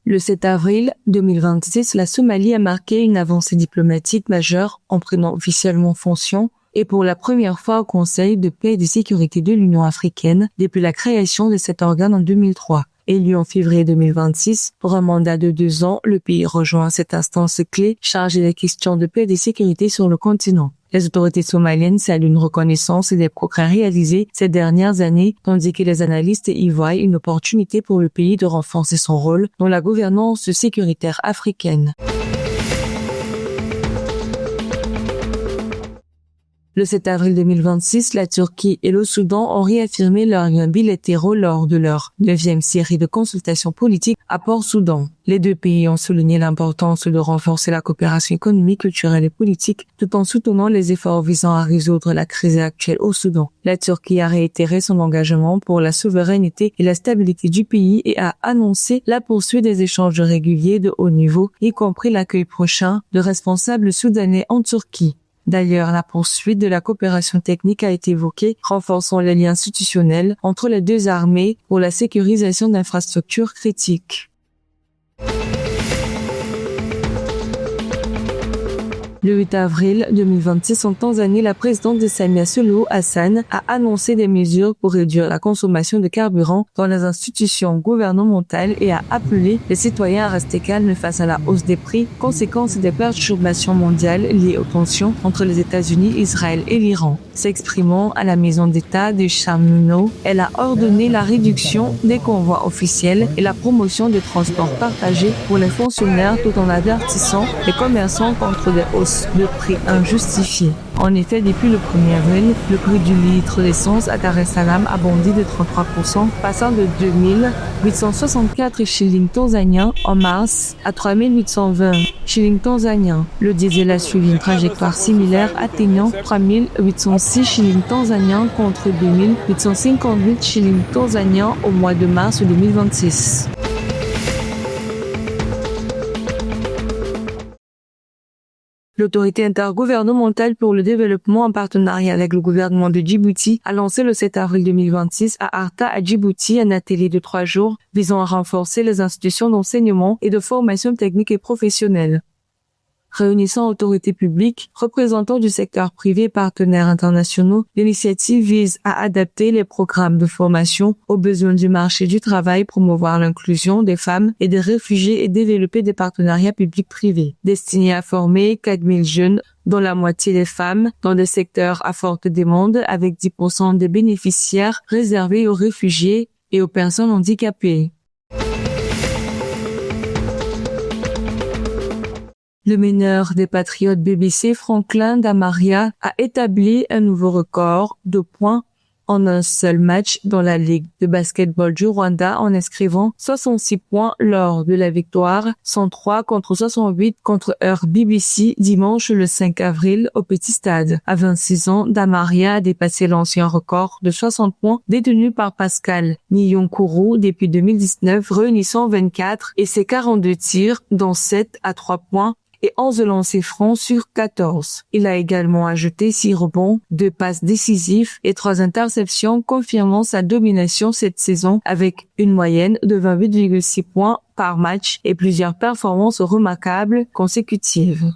Le 7 avril 2026, la Somalie a marqué une avancée diplomatique majeure en prenant officiellement fonction et pour la première fois au Conseil de paix et de sécurité de l'Union africaine depuis la création de cet organe en 2003. Élu en février 2026, pour un mandat de 2 ans, le pays rejoint cette instance clé chargée des questions de paix et de sécurité sur le continent. Les autorités somaliennes saluent une reconnaissance et des progrès réalisés ces dernières années, tandis que les analystes y voient une opportunité pour le pays de renforcer son rôle dans la gouvernance sécuritaire africaine. Le 7 avril 2026, la Turquie et le Soudan ont réaffirmé leurs liens bilatéraux lors de leur 9e série de consultations politiques à Port-Soudan. Les deux pays ont souligné l'importance de renforcer la coopération économique, culturelle et politique, tout en soutenant les efforts visant à résoudre la crise actuelle au Soudan. La Turquie a réitéré son engagement pour la souveraineté et la stabilité du pays et a annoncé la poursuite des échanges réguliers de haut niveau, y compris l'accueil prochain de responsables soudanais en Turquie. D'ailleurs, la poursuite de la coopération technique a été évoquée, renforçant les liens institutionnels entre les deux armées pour la sécurisation d'infrastructures critiques. Le 8 avril 2026, en Tanzanie, la présidente de Samia Suluhu Hassan a annoncé des mesures pour réduire la consommation de carburant dans les institutions gouvernementales et a appelé les citoyens à rester calmes face à la hausse des prix, conséquence des perturbations mondiales liées aux tensions entre les États-Unis, Israël et l'Iran. S'exprimant à la maison d'État de Chamino, elle a ordonné la réduction des convois officiels et la promotion des transports partagés pour les fonctionnaires tout en avertissant les commerçants contre des hausses de prix injustifiées. En effet, depuis le 1er avril, le prix du litre d'essence à Dar es Salaam a bondi de 33%, passant de 2864 shillings tanzaniens en mars à 3820 shillings tanzaniens. Le diesel a suivi une trajectoire similaire, atteignant 3806 shillings tanzaniens contre 2858 shillings tanzaniens au mois de mars 2026. L'autorité intergouvernementale pour le développement en partenariat avec le gouvernement de Djibouti a lancé le 7 avril 2026 à Arta à Djibouti un atelier de 3 jours visant à renforcer les institutions d'enseignement et de formation technique et professionnelle. Réunissant autorités publiques, représentants du secteur privé et partenaires internationaux, l'initiative vise à adapter les programmes de formation aux besoins du marché du travail, promouvoir l'inclusion des femmes et des réfugiés et développer des partenariats publics-privés destinés à former 4000 jeunes, dont la moitié des femmes, dans des secteurs à forte demande avec 10% des bénéficiaires réservés aux réfugiés et aux personnes handicapées. Le meneur des Patriotes BBC, Franklin Damaria, a établi un nouveau record de points en un seul match dans la Ligue de basketball du Rwanda en inscrivant 66 points lors de la victoire 103 contre 68 contre Heure BBC dimanche le 5 avril au Petit Stade. À 26 ans, Damaria a dépassé l'ancien record de 60 points détenu par Pascal Niyonkuru depuis 2019, réunissant 24 et ses 42 tirs, dont 7 à 3 points et 11 lancers francs sur 14. Il a également ajouté 6 rebonds, 2 passes décisives et 3 interceptions, confirmant sa domination cette saison avec une moyenne de 28,6 points par match et plusieurs performances remarquables consécutives.